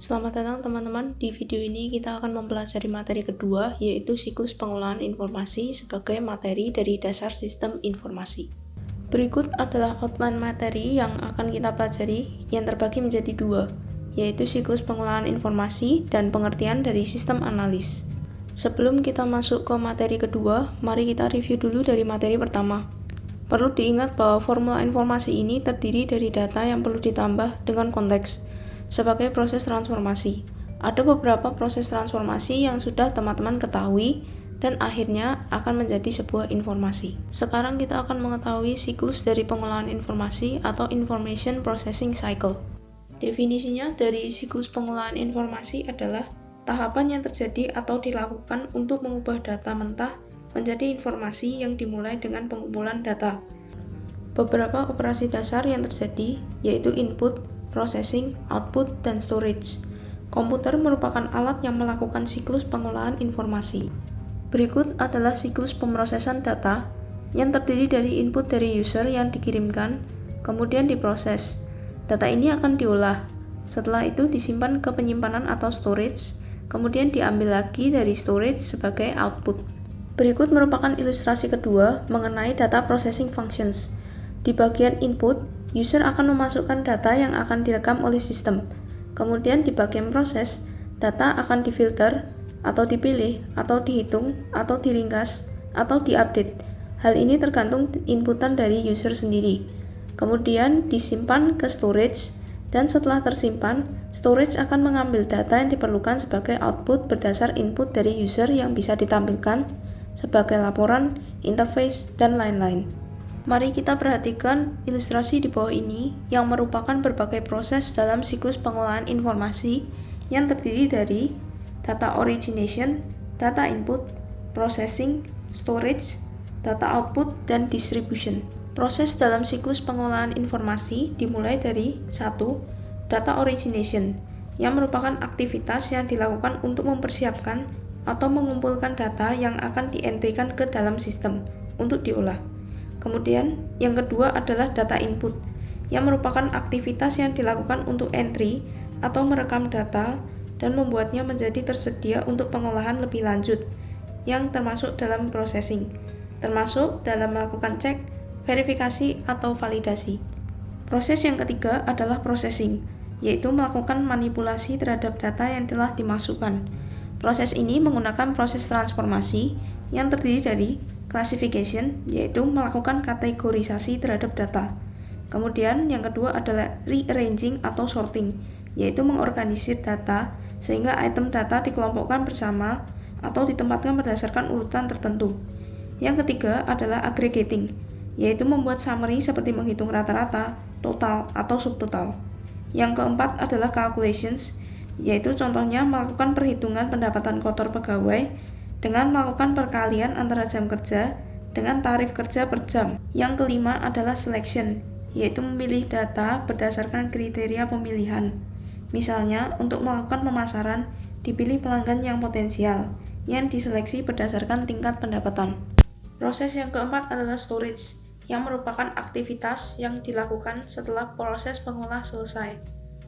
Selamat datang teman-teman, di video ini kita akan mempelajari materi kedua, yaitu siklus pengolahan informasi sebagai materi dari dasar sistem informasi. Berikut adalah outline materi yang akan kita pelajari yang terbagi menjadi dua, yaitu siklus pengolahan informasi dan pengertian dari sistem analis. Sebelum kita masuk ke materi kedua, mari kita review dulu dari materi pertama. Perlu diingat bahwa formula informasi ini terdiri dari data yang perlu ditambah dengan konteks sebagai proses transformasi. Ada beberapa proses transformasi yang sudah teman-teman ketahui dan akhirnya akan menjadi sebuah informasi. Sekarang kita akan mengetahui siklus dari pengolahan informasi atau Information Processing Cycle. Definisinya dari siklus pengolahan informasi adalah tahapan yang terjadi atau dilakukan untuk mengubah data mentah menjadi informasi yang dimulai dengan pengumpulan data. Beberapa operasi dasar yang terjadi yaitu input, processing, output, dan storage. Komputer merupakan alat yang melakukan siklus pengolahan informasi. Berikut adalah siklus pemrosesan data yang terdiri dari input dari user yang dikirimkan, kemudian diproses. Data ini akan diolah. Setelah itu disimpan ke penyimpanan atau storage, kemudian diambil lagi dari storage sebagai output. Berikut merupakan ilustrasi kedua mengenai data processing functions. Di bagian input, user akan memasukkan data yang akan direkam oleh sistem. Kemudian di bagian proses, data akan difilter, atau dipilih, atau dihitung, atau diringkas, atau diupdate. Hal ini tergantung inputan dari user sendiri. Kemudian disimpan ke storage, dan setelah tersimpan, storage akan mengambil data yang diperlukan sebagai output berdasar input dari user yang bisa ditampilkan sebagai laporan, interface, dan lain-lain. Mari kita perhatikan ilustrasi di bawah ini yang merupakan berbagai proses dalam siklus pengolahan informasi yang terdiri dari data origination, data input, processing, storage, data output, dan distribution. Proses dalam siklus pengolahan informasi dimulai dari 1. Data origination, yang merupakan aktivitas yang dilakukan untuk mempersiapkan atau mengumpulkan data yang akan dientrikan ke dalam sistem untuk diolah. Kemudian, yang kedua adalah data input, yang merupakan aktivitas yang dilakukan untuk entry atau merekam data dan membuatnya menjadi tersedia untuk pengolahan lebih lanjut, yang termasuk dalam processing, termasuk dalam melakukan cek, verifikasi, atau validasi. Proses yang ketiga adalah processing, yaitu melakukan manipulasi terhadap data yang telah dimasukkan. Proses ini menggunakan proses transformasi yang terdiri dari classification, yaitu melakukan kategorisasi terhadap data. Kemudian yang kedua adalah rearranging atau sorting, yaitu mengorganisir data sehingga item data dikelompokkan bersama atau ditempatkan berdasarkan urutan tertentu. Yang ketiga adalah aggregating, yaitu membuat summary seperti menghitung rata-rata, total, atau subtotal. Yang keempat adalah calculations, yaitu contohnya melakukan perhitungan pendapatan kotor pegawai dengan melakukan perkalian antara jam kerja dengan tarif kerja per jam. Yang kelima adalah selection, yaitu memilih data berdasarkan kriteria pemilihan. Misalnya, untuk melakukan pemasaran, dipilih pelanggan yang potensial, yang diseleksi berdasarkan tingkat pendapatan. Proses yang keempat adalah storage, yang merupakan aktivitas yang dilakukan setelah proses pengolah selesai.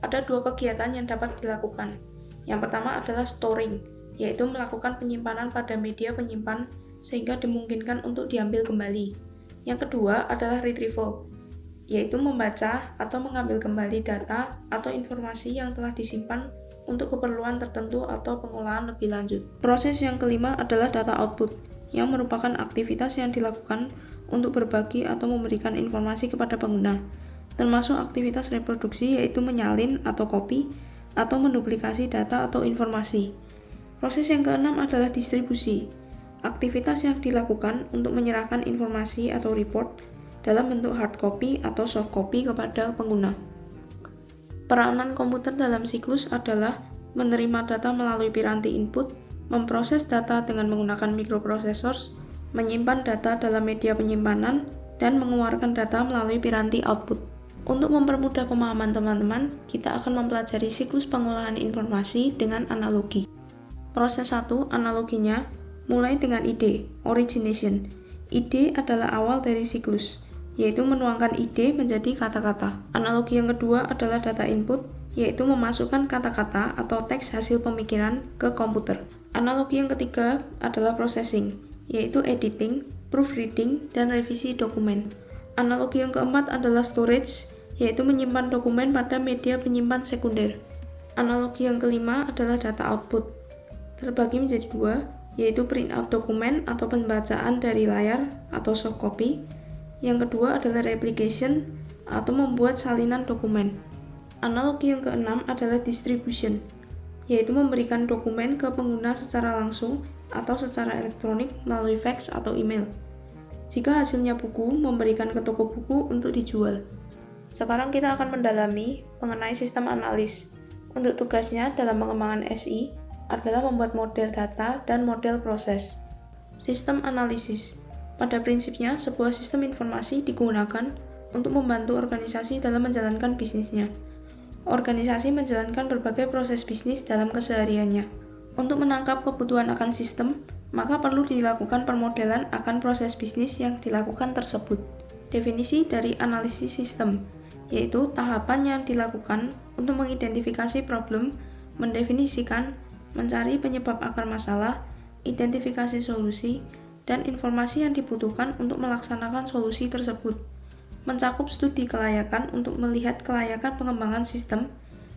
Ada dua kegiatan yang dapat dilakukan. Yang pertama adalah storing, yaitu melakukan penyimpanan pada media penyimpan sehingga dimungkinkan untuk diambil kembali. Yang kedua adalah retrieval, yaitu membaca atau mengambil kembali data atau informasi yang telah disimpan untuk keperluan tertentu atau pengolahan lebih lanjut. Proses yang kelima adalah data output, yang merupakan aktivitas yang dilakukan untuk berbagi atau memberikan informasi kepada pengguna, termasuk aktivitas reproduksi yaitu menyalin atau copy atau menduplikasi data atau informasi. Proses yang keenam adalah distribusi, aktivitas yang dilakukan untuk menyerahkan informasi atau report dalam bentuk hard copy atau soft copy kepada pengguna. Peranan komputer dalam siklus adalah menerima data melalui piranti input, memproses data dengan menggunakan microprocessors, menyimpan data dalam media penyimpanan, dan mengeluarkan data melalui piranti output. Untuk mempermudah pemahaman teman-teman, kita akan mempelajari siklus pengolahan informasi dengan analogi. Proses 1, analoginya, mulai dengan ide, origination. Ide adalah awal dari siklus, yaitu menuangkan ide menjadi kata-kata. Analogi yang kedua adalah data input, yaitu memasukkan kata-kata atau teks hasil pemikiran ke komputer. Analogi yang ketiga adalah processing, yaitu editing, proofreading, dan revisi dokumen. Analogi yang keempat adalah storage, yaitu menyimpan dokumen pada media penyimpan sekunder. Analogi yang kelima adalah data output. Terbagi menjadi dua, yaitu printout dokumen atau pembacaan dari layar atau soft copy. Yang kedua adalah replication atau membuat salinan dokumen. Analogi yang keenam adalah distribution, yaitu memberikan dokumen ke pengguna secara langsung atau secara elektronik melalui fax atau email. Jika hasilnya buku, memberikan ke toko buku untuk dijual. Sekarang kita akan mendalami mengenai sistem analis. Untuk tugasnya dalam pengembangan SI adalah membuat model data dan model proses. Sistem analisis. Pada prinsipnya, sebuah sistem informasi digunakan untuk membantu organisasi dalam menjalankan bisnisnya. Organisasi menjalankan berbagai proses bisnis dalam kesehariannya. Untuk menangkap kebutuhan akan sistem, maka perlu dilakukan permodelan akan proses bisnis yang dilakukan tersebut. Definisi dari analisis sistem, yaitu tahapan yang dilakukan untuk mengidentifikasi problem, mendefinisikan, mencari penyebab akar masalah, identifikasi solusi, dan informasi yang dibutuhkan untuk melaksanakan solusi tersebut. Mencakup studi kelayakan untuk melihat kelayakan pengembangan sistem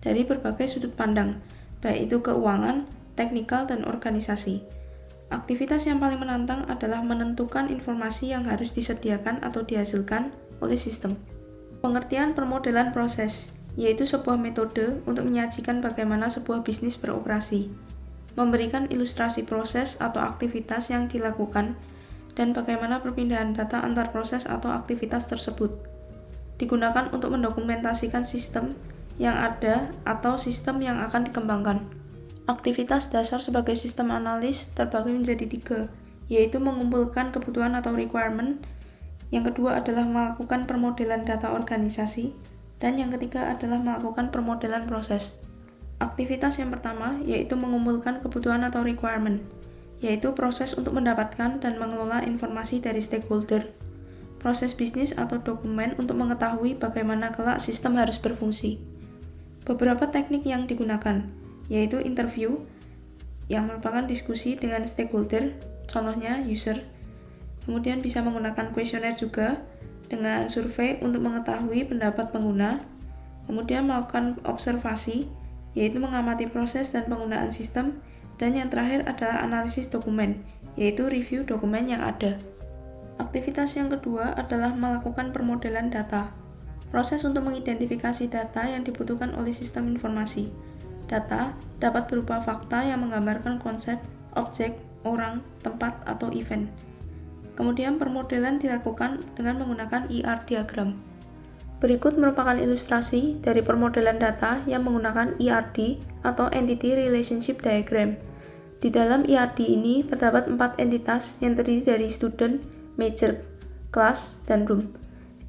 dari berbagai sudut pandang, baik itu keuangan, teknikal, dan organisasi. Aktivitas yang paling menantang adalah menentukan informasi yang harus disediakan atau dihasilkan oleh sistem. Pengertian permodelan proses, yaitu sebuah metode untuk menyajikan bagaimana sebuah bisnis beroperasi, memberikan ilustrasi proses atau aktivitas yang dilakukan, dan bagaimana perpindahan data antar proses atau aktivitas tersebut. Digunakan untuk mendokumentasikan sistem yang ada atau sistem yang akan dikembangkan. Aktivitas dasar sebagai sistem analis terbagi menjadi 3, yaitu mengumpulkan kebutuhan atau requirement, yang kedua adalah melakukan permodelan data organisasi, dan yang ketiga adalah melakukan permodelan proses. Aktivitas yang pertama yaitu mengumpulkan kebutuhan atau requirement, yaitu proses untuk mendapatkan dan mengelola informasi dari stakeholder. Proses bisnis atau dokumen untuk mengetahui bagaimana kelak sistem harus berfungsi. Beberapa teknik yang digunakan, yaitu interview, yang merupakan diskusi dengan stakeholder, contohnya user. Kemudian bisa menggunakan kuesioner juga, dengan survei untuk mengetahui pendapat pengguna. Kemudian melakukan observasi, yaitu mengamati proses dan penggunaan sistem. Dan yang terakhir adalah analisis dokumen, yaitu review dokumen yang ada. Aktivitas yang kedua adalah melakukan permodelan data. Proses untuk mengidentifikasi data yang dibutuhkan oleh sistem informasi. Data dapat berupa fakta yang menggambarkan konsep, objek, orang, tempat, atau event. Kemudian permodelan dilakukan dengan menggunakan ER diagram. Berikut merupakan ilustrasi dari permodelan data yang menggunakan ERD atau Entity Relationship Diagram. Di dalam ERD ini terdapat 4 entitas yang terdiri dari student, major, class, dan room.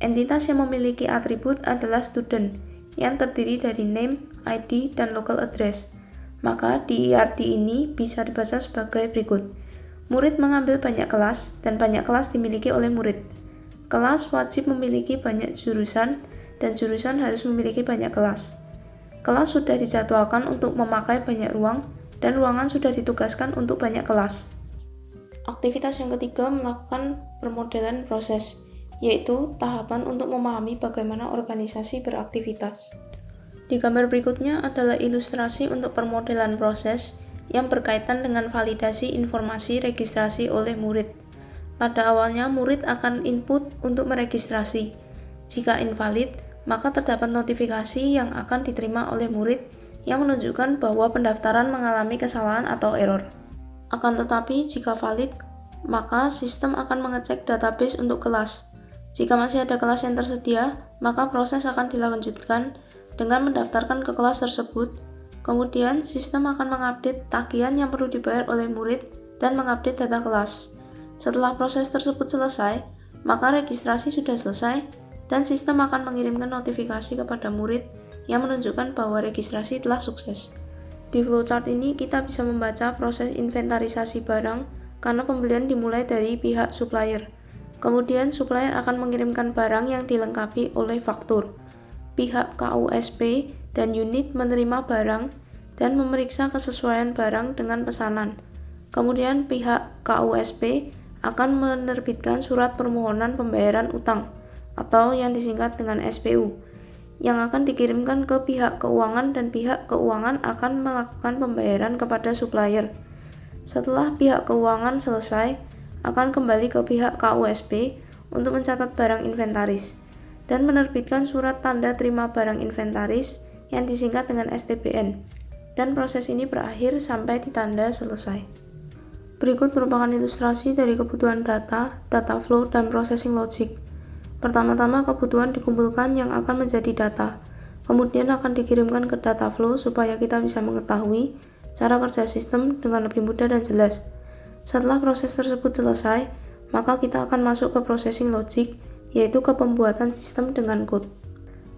Entitas yang memiliki atribut adalah student, yang terdiri dari name, ID, dan local address. Maka di ERD ini bisa dibaca sebagai berikut. Murid mengambil banyak kelas, dan banyak kelas dimiliki oleh murid. Kelas wajib memiliki banyak jurusan, dan jurusan harus memiliki banyak kelas. Kelas sudah dijadwalkan untuk memakai banyak ruang, dan ruangan sudah ditugaskan untuk banyak kelas. Aktivitas yang ketiga melakukan permodelan proses, yaitu tahapan untuk memahami bagaimana organisasi beraktivitas. Di gambar berikutnya adalah ilustrasi untuk permodelan proses yang berkaitan dengan validasi informasi registrasi oleh murid. Pada awalnya, murid akan input untuk meregistrasi. Jika invalid, maka terdapat notifikasi yang akan diterima oleh murid yang menunjukkan bahwa pendaftaran mengalami kesalahan atau error. Akan tetapi, jika valid, maka sistem akan mengecek database untuk kelas. Jika masih ada kelas yang tersedia, maka proses akan dilanjutkan dengan mendaftarkan ke kelas tersebut. Kemudian, sistem akan mengupdate tagihan yang perlu dibayar oleh murid dan mengupdate data kelas. Setelah proses tersebut selesai, maka registrasi sudah selesai dan sistem akan mengirimkan notifikasi kepada murid yang menunjukkan bahwa registrasi telah sukses. Di flowchart ini kita bisa membaca proses inventarisasi barang karena pembelian dimulai dari pihak supplier. Kemudian supplier akan mengirimkan barang yang dilengkapi oleh faktur. Pihak KUSP dan unit menerima barang dan memeriksa kesesuaian barang dengan pesanan. Kemudian pihak KUSP akan menerbitkan surat permohonan pembayaran utang atau yang disingkat dengan SPU yang akan dikirimkan ke pihak keuangan dan pihak keuangan akan melakukan pembayaran kepada supplier. Setelah pihak keuangan selesai, akan kembali ke pihak KUSP untuk mencatat barang inventaris dan menerbitkan surat tanda terima barang inventaris yang disingkat dengan STBN. Dan proses ini berakhir sampai ditanda selesai. Berikut merupakan ilustrasi dari kebutuhan data, data flow, dan processing logic. Pertama-tama kebutuhan dikumpulkan yang akan menjadi data, kemudian akan dikirimkan ke data flow supaya kita bisa mengetahui cara kerja sistem dengan lebih mudah dan jelas. Setelah proses tersebut selesai, maka kita akan masuk ke processing logic, yaitu ke pembuatan sistem dengan code.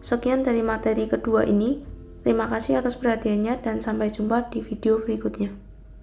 Sekian dari materi kedua ini. Terima kasih atas perhatiannya dan sampai jumpa di video berikutnya.